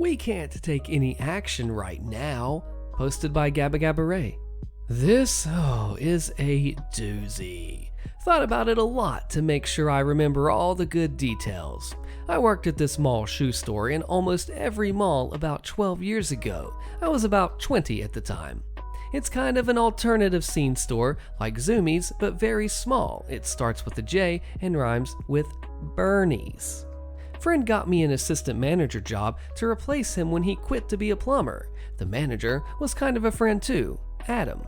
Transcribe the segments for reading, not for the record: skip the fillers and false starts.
We can't take any action right now. Posted by Gabba Gabba Ray. This, is a doozy. Thought about it a lot to make sure I remember all the good details. I worked at this mall shoe store in almost every mall about 12 years ago. I was about 20 at the time. It's kind of an alternative scene store, like Zoomies, but very small. It starts with a J and rhymes with Bernie's. Friend got me an assistant manager job to replace him when he quit to be a plumber. The manager was kind of a friend too, Adam.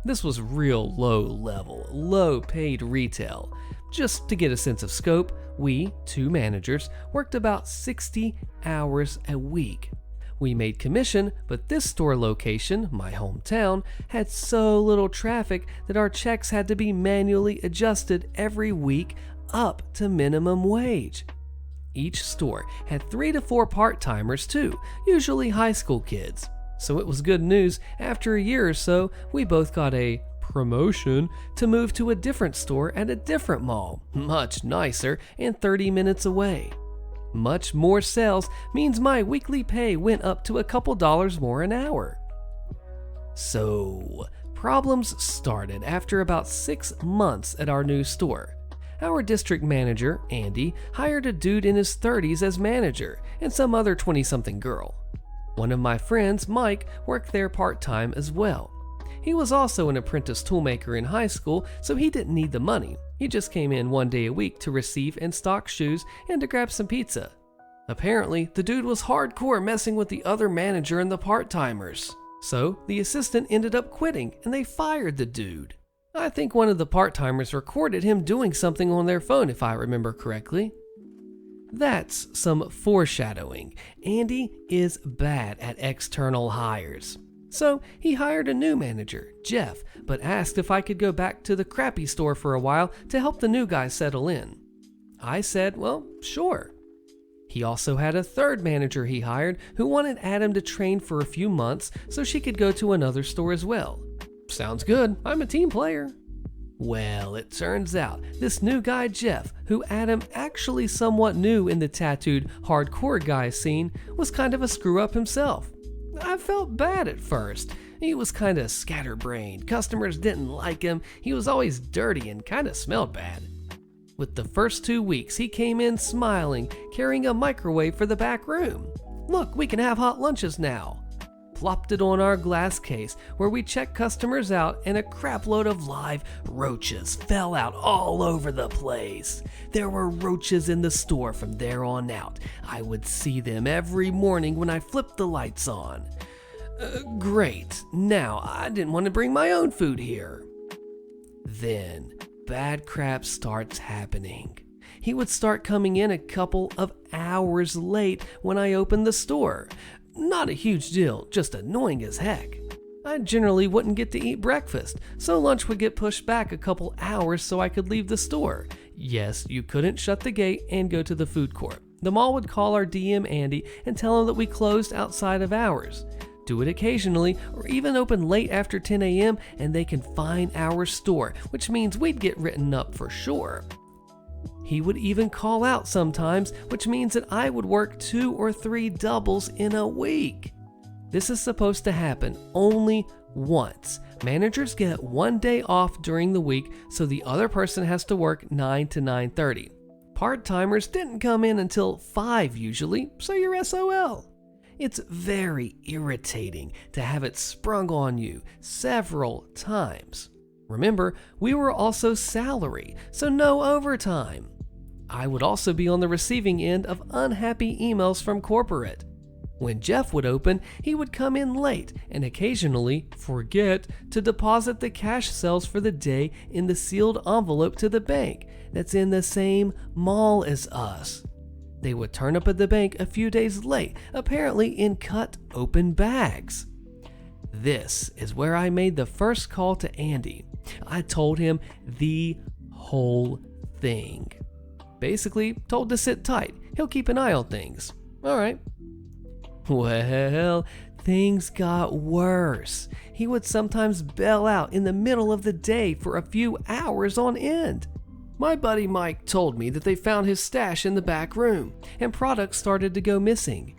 This was real low level, low paid retail. Just to get a sense of scope, we, two managers, worked about 60 hours a week. We made commission, but this store location, my hometown, had so little traffic that our checks had to be manually adjusted every week up to minimum wage. Each store had 3 to 4 part-timers too, usually high school kids. So it was good news. After a year or so, we both got a promotion to move to a different store at a different mall, much nicer and 30 minutes away. Much more sales means my weekly pay went up to a couple dollars more an hour. So, problems started after about 6 months at our new store. Our district manager, Andy, hired a dude in his 30s as manager and some other 20-something girl. One of my friends, Mike, worked there part-time as well. He was also an apprentice toolmaker in high school, so he didn't need the money. He just came in 1 day a week to receive and stock shoes and to grab some pizza. Apparently, the dude was hardcore messing with the other manager and the part-timers. So, the assistant ended up quitting and they fired the dude. I think one of the part-timers recorded him doing something on their phone if I remember correctly. That's some foreshadowing. Andy is bad at external hires. So he hired a new manager, Jeff, but asked if I could go back to the crappy store for a while to help the new guy settle in. I said, well, sure. He also had a third manager he hired who wanted Adam to train for a few months so she could go to another store as well. Sounds good, I'm a team player. Well, it turns out this new guy Jeff, who Adam actually somewhat knew in the tattooed hardcore guy scene, was kind of a screw-up himself. I felt bad at first. He was kind of scatterbrained, customers didn't like him, he was always dirty and kind of smelled bad. With the first 2 weeks, he came in smiling, carrying a microwave for the back room. Look, we can have hot lunches now. Plopped it on our glass case where we checked customers out, and a crapload of live roaches fell out all over the place. There were roaches in the store from there on out. I would see them every morning when I flipped the lights on. Great. Now, I didn't want to bring my own food here. Then, bad crap starts happening. He would start coming in a couple of hours late when I opened the store. Not a huge deal, just annoying as heck. I generally wouldn't get to eat breakfast, so lunch would get pushed back a couple hours so I could leave the store. Yes, you couldn't shut the gate and go to the food court. The mall would call our DM Andy and tell him that we closed outside of hours. Do it occasionally, or even open late after 10 a.m. and they can fine our store, which means we'd get written up for sure. He would even call out sometimes, which means that I would work 2 or 3 doubles in a week. This is supposed to happen only once. Managers get 1 day off during the week, so the other person has to work 9 to 9:30. Part-timers didn't come in until 5 usually, so you're SOL. It's very irritating to have it sprung on you several times. Remember, we were also salary, so no overtime. I would also be on the receiving end of unhappy emails from corporate. When Jeff would open, he would come in late and occasionally forget to deposit the cash sales for the day in the sealed envelope to the bank that's in the same mall as us. They would turn up at the bank a few days late, apparently in cut open bags. This is where I made the first call to Andy. I told him the whole thing. Basically, told to sit tight. He'll keep an eye on things. All right. Well, things got worse. He would sometimes bail out in the middle of the day for a few hours on end. My buddy Mike told me that they found his stash in the back room, and products started to go missing.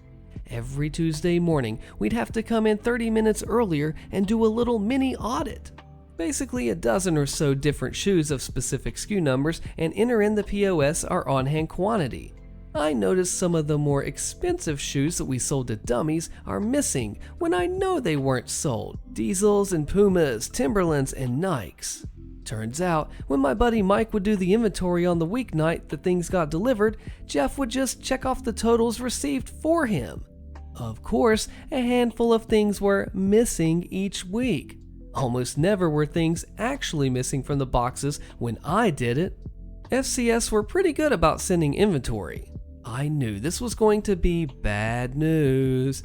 Every Tuesday morning, we'd have to come in 30 minutes earlier and do a little mini audit. Basically, a dozen or so different shoes of specific SKU numbers and enter in the POS our on-hand quantity. I noticed some of the more expensive shoes that we sold to dummies are missing when I know they weren't sold. Diesels and Pumas, Timberlands and Nikes. Turns out, when my buddy Mike would do the inventory on the weeknight that things got delivered, Jeff would just check off the totals received for him. Of course, a handful of things were missing each week. Almost never were things actually missing from the boxes when I did it. FCS were pretty good about sending inventory. I knew this was going to be bad news.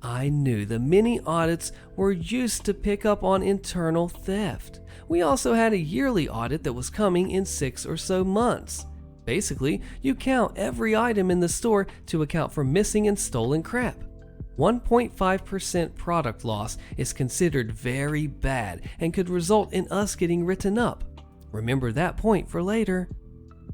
I knew the mini audits were used to pick up on internal theft. We also had a yearly audit that was coming in 6 or so months. Basically, you count every item in the store to account for missing and stolen crap. 1.5% product loss is considered very bad and could result in us getting written up. Remember that point for later.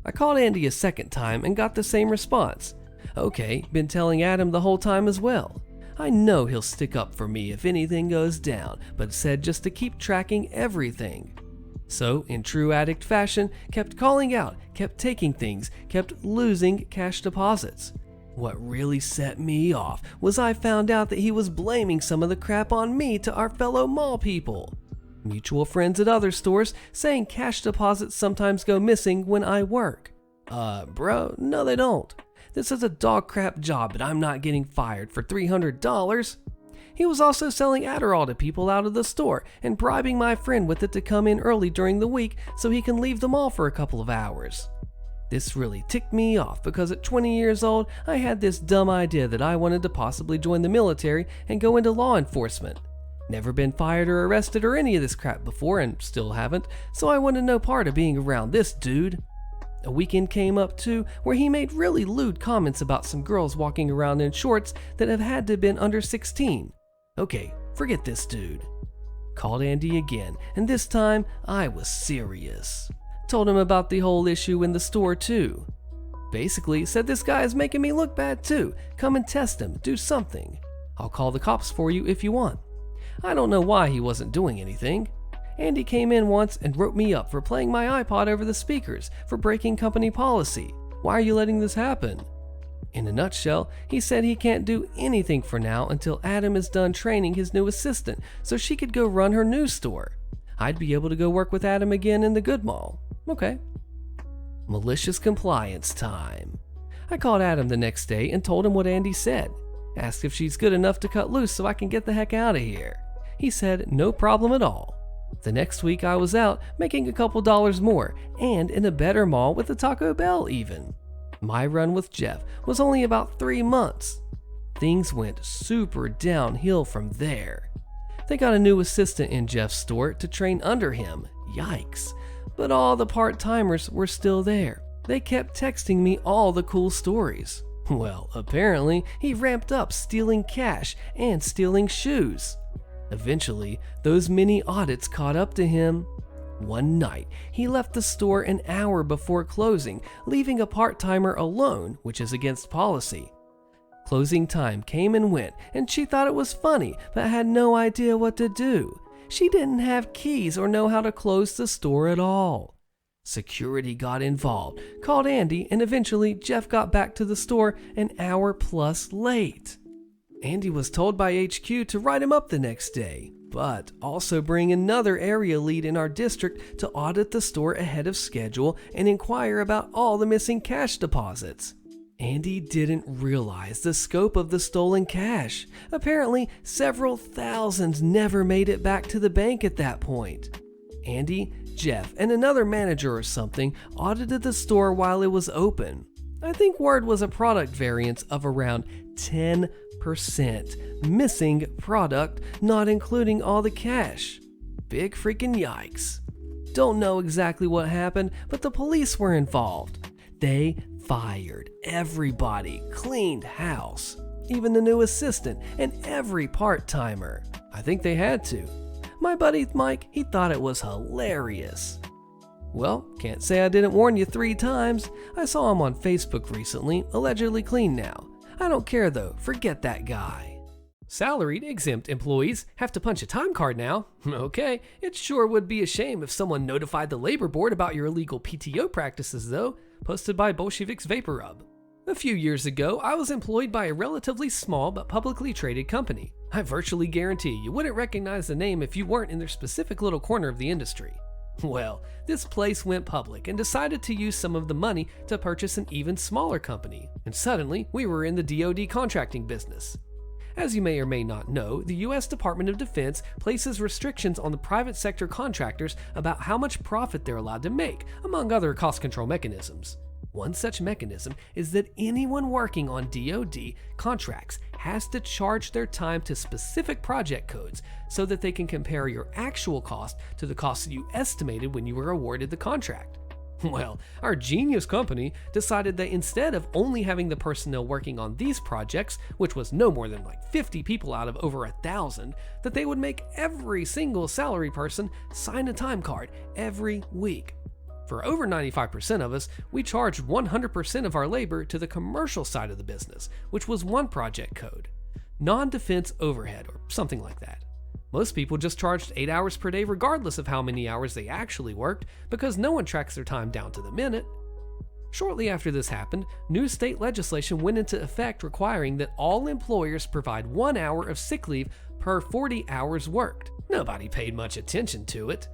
I called Andy a second time and got the same response. Okay, been telling Adam the whole time as well. I know he'll stick up for me if anything goes down, but said just to keep tracking everything. So, in true addict fashion, kept calling out, kept taking things, kept losing cash deposits. What really set me off was I found out that he was blaming some of the crap on me to our fellow mall people. Mutual friends at other stores saying cash deposits sometimes go missing when I work. Bro, no they don't. This is a dog crap job, but I'm not getting fired for $300. He was also selling Adderall to people out of the store and bribing my friend with it to come in early during the week so he can leave the mall for a couple of hours. This really ticked me off because at 20 years old, I had this dumb idea that I wanted to possibly join the military and go into law enforcement. Never been fired or arrested or any of this crap before and still haven't, so I wanted no part of being around this dude. A weekend came up too where he made really lewd comments about some girls walking around in shorts that have had to have been under 16. Okay, forget this dude. Called Andy again, and this time I was serious. Told him about the whole issue in the store too. Basically said this guy is making me look bad too. Come and test him, do something. I'll call the cops for you if you want. I don't know why he wasn't doing anything. Andy came in once and wrote me up for playing my iPod over the speakers, for breaking company policy. Why are you letting this happen? In a nutshell, he said he can't do anything for now until Adam is done training his new assistant so she could go run her new store. I'd be able to go work with Adam again in the good mall. Okay. Malicious compliance time. I called Adam the next day and told him what Andy said. Asked if she's good enough to cut loose so I can get the heck out of here. He said no problem at all. The next week I was out making a couple dollars more and in a better mall with a Taco Bell even. My run with Jeff was only about 3 months. Things went super downhill from there. They got a new assistant in Jeff's store to train under him. Yikes. But all the part-timers were still there. They kept texting me all the cool stories. Well, apparently, he ramped up stealing cash and stealing shoes. Eventually, those mini audits caught up to him. One night, he left the store an hour before closing, leaving a part-timer alone, which is against policy. Closing time came and went, and she thought it was funny, but had no idea what to do. She didn't have keys or know how to close the store at all. Security got involved, called Andy, and eventually Jeff got back to the store an hour plus late. Andy was told by HQ to write him up the next day, but also bring another area lead in our district to audit the store ahead of schedule and inquire about all the missing cash deposits. Andy didn't realize the scope of the stolen cash. Apparently, several thousands never made it back to the bank at that point. Andy, Jeff, and another manager or something audited the store while it was open. I think word was a product variance of around 10% missing product, not including all the cash. Big freaking yikes. Don't know exactly what happened, but the police were involved. They fired everybody, cleaned house, even the new assistant and every part-timer. I think they had to. My buddy Mike, he thought it was hilarious. Well, can't say I didn't warn you 3 times. I saw him on Facebook recently, allegedly clean now. I don't care though, forget that guy. Salaried exempt employees have to punch a time card now. Okay, it sure would be a shame if someone notified the labor board about your illegal PTO practices though, posted by Bolshevik's Vapor Rub. A few years ago, I was employed by a relatively small but publicly traded company. I virtually guarantee you wouldn't recognize the name if you weren't in their specific little corner of the industry. Well, this place went public and decided to use some of the money to purchase an even smaller company, and suddenly we were in the DoD contracting business. As you may or may not know, the US Department of Defense places restrictions on the private sector contractors about how much profit they're allowed to make, among other cost control mechanisms. One such mechanism is that anyone working on DoD contracts has to charge their time to specific project codes so that they can compare your actual cost to the cost that you estimated when you were awarded the contract. Well, our genius company decided that instead of only having the personnel working on these projects, which was no more than like 50 people out of over 1,000, that they would make every single salary person sign a time card every week. For over 95% of us, we charged 100% of our labor to the commercial side of the business, which was one project code, non-defense overhead or something like that. Most people just charged 8 hours per day regardless of how many hours they actually worked, because no one tracks their time down to the minute. Shortly after this happened, new state legislation went into effect requiring that all employers provide 1 hour of sick leave per 40 hours worked. Nobody paid much attention to it.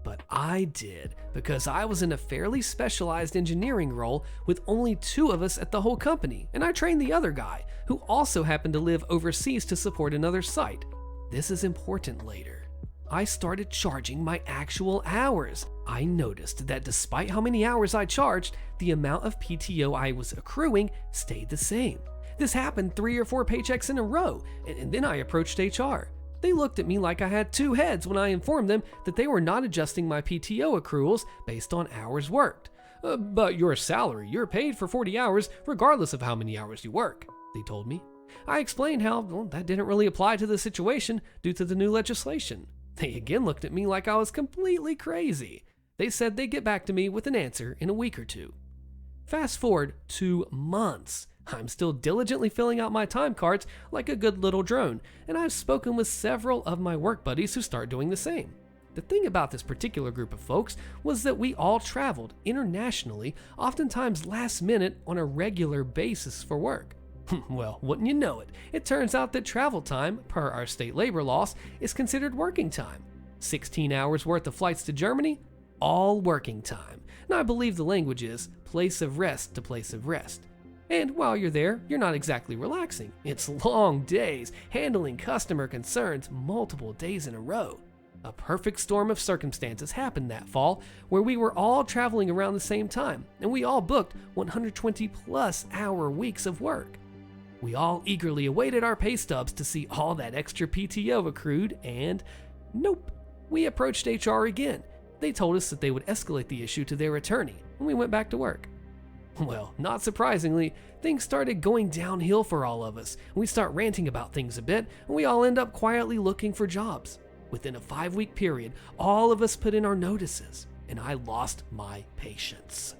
But I did, because I was in a fairly specialized engineering role with only 2 of us at the whole company, and I trained the other guy, who also happened to live overseas to support another site. This is important later. I started charging my actual hours. I noticed that despite how many hours I charged, the amount of PTO I was accruing stayed the same. This happened 3 or 4 paychecks in a row, and then I approached HR. They looked at me like I had 2 heads when I informed them that they were not adjusting my PTO accruals based on hours worked. But your salary, you're paid for 40 hours regardless of how many hours you work, they told me. I explained how that didn't really apply to the situation due to the new legislation. They again looked at me like I was completely crazy. They said they'd get back to me with an answer in a week or 2. Fast forward 2 months. I'm still diligently filling out my time cards like a good little drone, and I've spoken with several of my work buddies who start doing the same. The thing about this particular group of folks was that we all traveled internationally, oftentimes last minute on a regular basis for work. Well, wouldn't you know it, it turns out that travel time, per our state labor laws, is considered working time. 16 hours worth of flights to Germany, all working time. And I believe the language is place of rest to place of rest. And while you're there, you're not exactly relaxing. It's long days, handling customer concerns multiple days in a row. A perfect storm of circumstances happened that fall, where we were all traveling around the same time, and we all booked 120+ hour weeks of work. We all eagerly awaited our pay stubs to see all that extra PTO accrued, and nope. We approached HR again. They told us that they would escalate the issue to their attorney, and we went back to work. Well, not surprisingly, things started going downhill for all of us. We start ranting about things a bit, and we all end up quietly looking for jobs. Within a 5-week period, all of us put in our notices, and I lost my patience.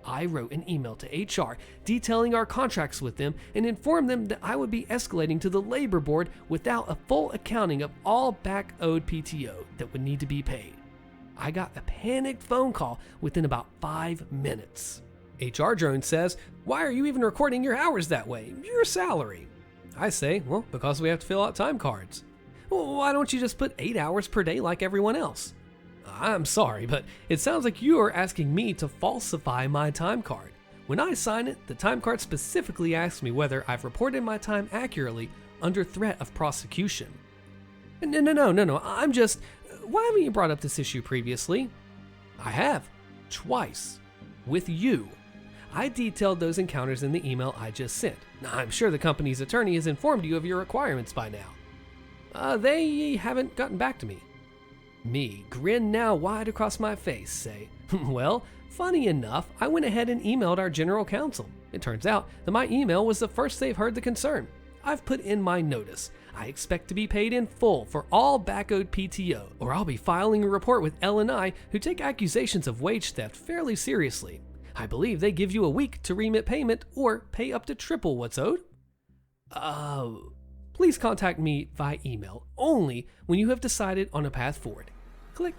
I wrote an email to HR detailing our contracts with them and informed them that I would be escalating to the labor board without a full accounting of all back-owed PTO that would need to be paid. I got a panicked phone call within about 5 minutes. HR drone says, "Why are you even recording your hours that way? Your salary." I say, well, because we have to fill out time cards. Well, why don't you just put 8 hours per day like everyone else? I'm sorry, but it sounds like you are asking me to falsify my time card. When I sign it, the time card specifically asks me whether I've reported my time accurately under threat of prosecution. No, I'm just... Why haven't you brought up this issue previously? I have. Twice. With you. I detailed those encounters in the email I just sent. I'm sure the company's attorney has informed you of your requirements by now. They haven't gotten back to me. Me, grin now wide across my face, say, well, funny enough, I went ahead and emailed our general counsel. It turns out that my email was the first they've heard the concern. I've put in my notice. I expect to be paid in full for all back-owed PTO, or I'll be filing a report with L&I, who take accusations of wage theft fairly seriously. I believe they give you a week to remit payment or pay up to triple what's owed. Please contact me via email only when you have decided on a path forward. Click.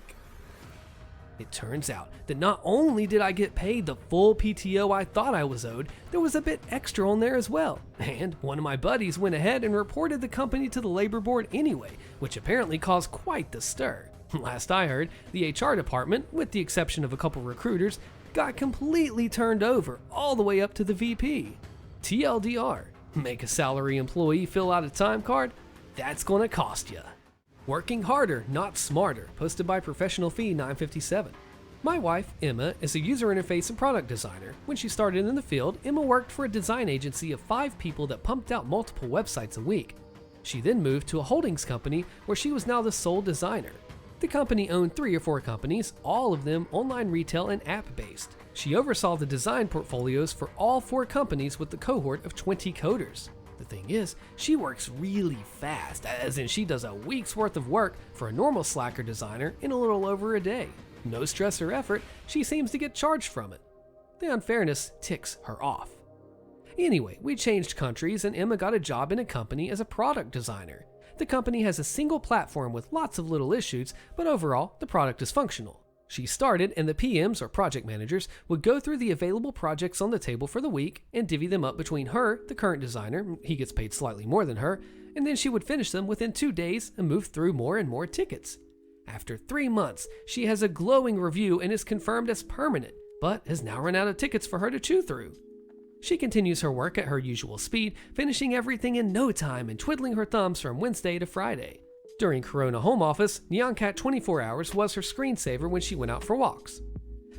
It turns out that not only did I get paid the full PTO I thought I was owed, there was a bit extra on there as well. And one of my buddies went ahead and reported the company to the labor board anyway, which apparently caused quite the stir. Last I heard, the HR department, with the exception of a couple recruiters, got completely turned over all the way up to the VP. TLDR, make a salary employee fill out a time card? That's gonna cost ya. Working harder, not smarter, posted by Professional Fee 957. My wife, Emma, is a user interface and product designer. When she started in the field, Emma worked for a design agency of 5 people that pumped out multiple websites a week. She then moved to a holdings company where she was now the sole designer. The company owned 3 or 4 companies, all of them online retail and app-based. She oversaw the design portfolios for all 4 companies with the cohort of 20 coders. The thing is, she works really fast, as in she does a week's worth of work for a normal Slacker designer in a little over a day. No stress or effort, she seems to get charged from it. The unfairness ticks her off. Anyway, we changed countries and Emma got a job in a company as a product designer. The company has a single platform with lots of little issues, but overall, the product is functional. She started, and the PMs, or project managers, would go through the available projects on the table for the week and divvy them up between her, the current designer, he gets paid slightly more than her, and then she would finish them within 2 days and move through more and more tickets. After 3 months, she has a glowing review and is confirmed as permanent, but has now run out of tickets for her to chew through. She continues her work at her usual speed, finishing everything in no time and twiddling her thumbs from Wednesday to Friday. During Corona home office, NeonCat 24 Hours was her screensaver when she went out for walks.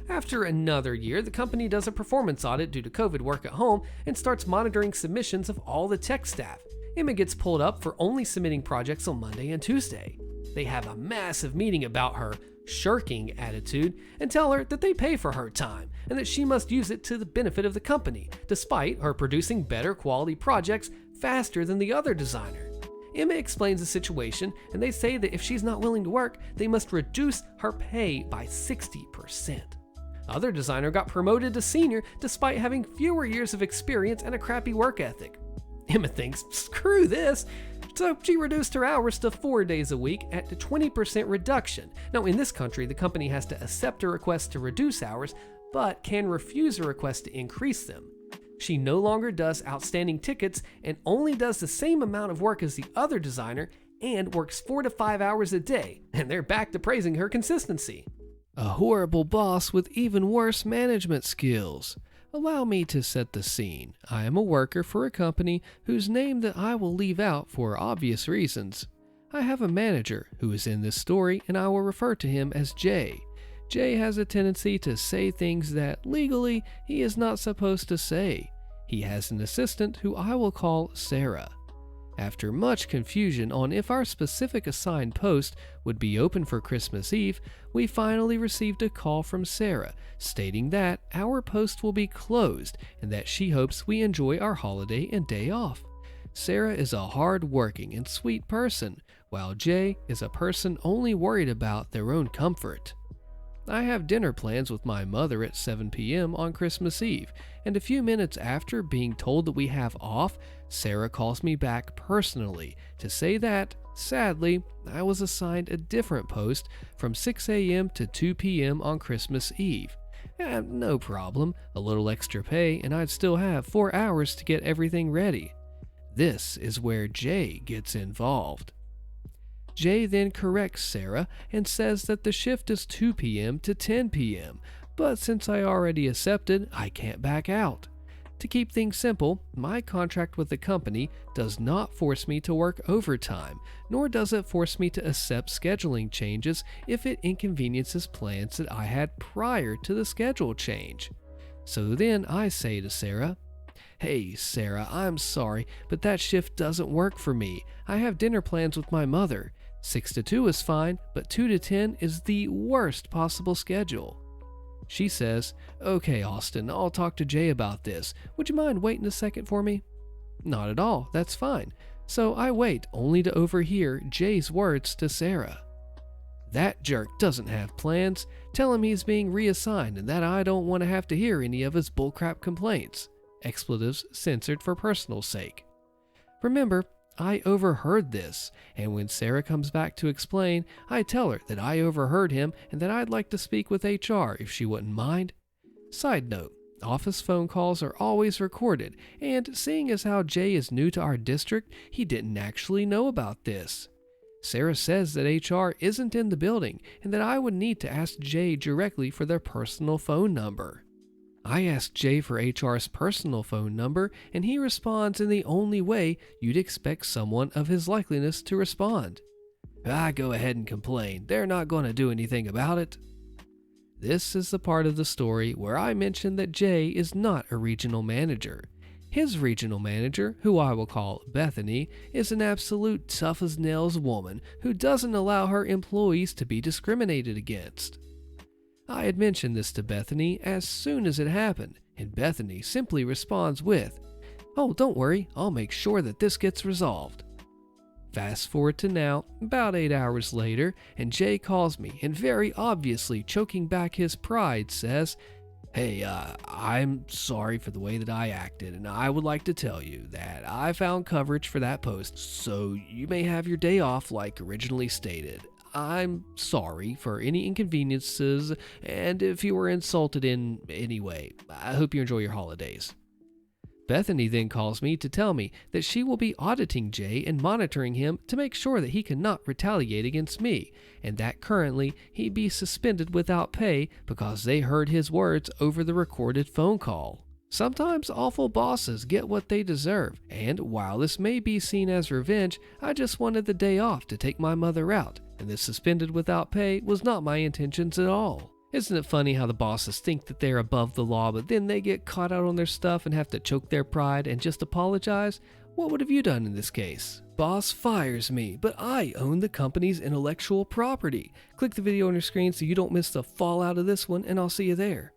After another year, the company does a performance audit due to COVID work at home and starts monitoring submissions of all the tech staff. Emma gets pulled up for only submitting projects on Monday and Tuesday. They have a massive meeting about her shirking attitude and tell her that they pay for her time and that she must use it to the benefit of the company, despite her producing better quality projects faster than the other designer. Emma explains the situation, and they say that if she's not willing to work, they must reduce her pay by 60%. Other designer got promoted to senior despite having fewer years of experience and a crappy work ethic. Emma thinks, screw this, so she reduced her hours to 4 days a week at a 20% reduction. Now in this country, the company has to accept a request to reduce hours, but can refuse a request to increase them. She no longer does outstanding tickets and only does the same amount of work as the other designer and works 4 to 5 hours a day, and they're back to praising her consistency. A horrible boss with even worse management skills. Allow me to set the scene. I am a worker for a company whose name that I will leave out for obvious reasons. I have a manager who is in this story and I will refer to him as Jay. Jay has a tendency to say things that legally he is not supposed to say. He has an assistant who I will call Sarah. After much confusion on if our specific assigned post would be open for Christmas Eve, we finally received a call from Sarah stating that our post will be closed and that she hopes we enjoy our holiday and day off. Sarah is a hard-working and sweet person, while Jay is a person only worried about their own comfort. I have dinner plans with my mother at 7 p.m. on Christmas Eve, and a few minutes after being told that we have off, Sarah calls me back personally to say that, sadly, I was assigned a different post from 6 a.m. to 2 p.m. on Christmas Eve. No problem, a little extra pay and I'd still have 4 hours to get everything ready. This is where Jay gets involved. Jay then corrects Sarah and says that the shift is 2 p.m. to 10 p.m., but since I already accepted, I can't back out. To keep things simple, my contract with the company does not force me to work overtime, nor does it force me to accept scheduling changes if it inconveniences plans that I had prior to the schedule change. So then I say to Sarah, "Hey Sarah, I'm sorry, but that shift doesn't work for me. I have dinner plans with my mother. 6 to 2 is fine, but 2 to 10 is the worst possible schedule." She says, "Okay, Austin, I'll talk to Jay about this. Would you mind waiting a second for me?" Not at all, that's fine. So I wait, only to overhear Jay's words to Sarah. "That jerk doesn't have plans. Tell him he's being reassigned and that I don't want to have to hear any of his bullcrap complaints." Expletives censored for personal sake. Remember, I overheard this, and when Sarah comes back to explain, I tell her that I overheard him and that I'd like to speak with HR if she wouldn't mind. Side note, office phone calls are always recorded, and seeing as how Jay is new to our district, he didn't actually know about this. Sarah says that HR isn't in the building and that I would need to ask Jay directly for their personal phone number. I ask Jay for HR's personal phone number, and he responds in the only way you'd expect someone of his likeliness to respond. I go ahead and complain. They're not going to do anything about it. This is the part of the story where I mention that Jay is not a regional manager. His regional manager, who I will call Bethany, is an absolute tough-as-nails woman who doesn't allow her employees to be discriminated against. I had mentioned this to Bethany as soon as it happened, and Bethany simply responds with, "Oh, don't worry, I'll make sure that this gets resolved." Fast forward to now, about 8 hours later, and Jay calls me and very obviously choking back his pride says, "Hey, I'm sorry for the way that I acted, and I would like to tell you that I found coverage for that post, so you may have your day off like originally stated. I'm sorry for any inconveniences, and if you were insulted in any way, I hope you enjoy your holidays." Bethany then calls me to tell me that she will be auditing Jay and monitoring him to make sure that he cannot retaliate against me, and that currently he be suspended without pay because they heard his words over the recorded phone call. Sometimes awful bosses get what they deserve, and while this may be seen as revenge, I just wanted the day off to take my mother out, and this suspended without pay was not my intentions at all. Isn't it funny how the bosses think that they're above the law, but then they get caught out on their stuff and have to choke their pride and just apologize? What would have you done in this case? Boss fires me, but I own the company's intellectual property. Click the video on your screen so you don't miss the fallout of this one, and I'll see you there.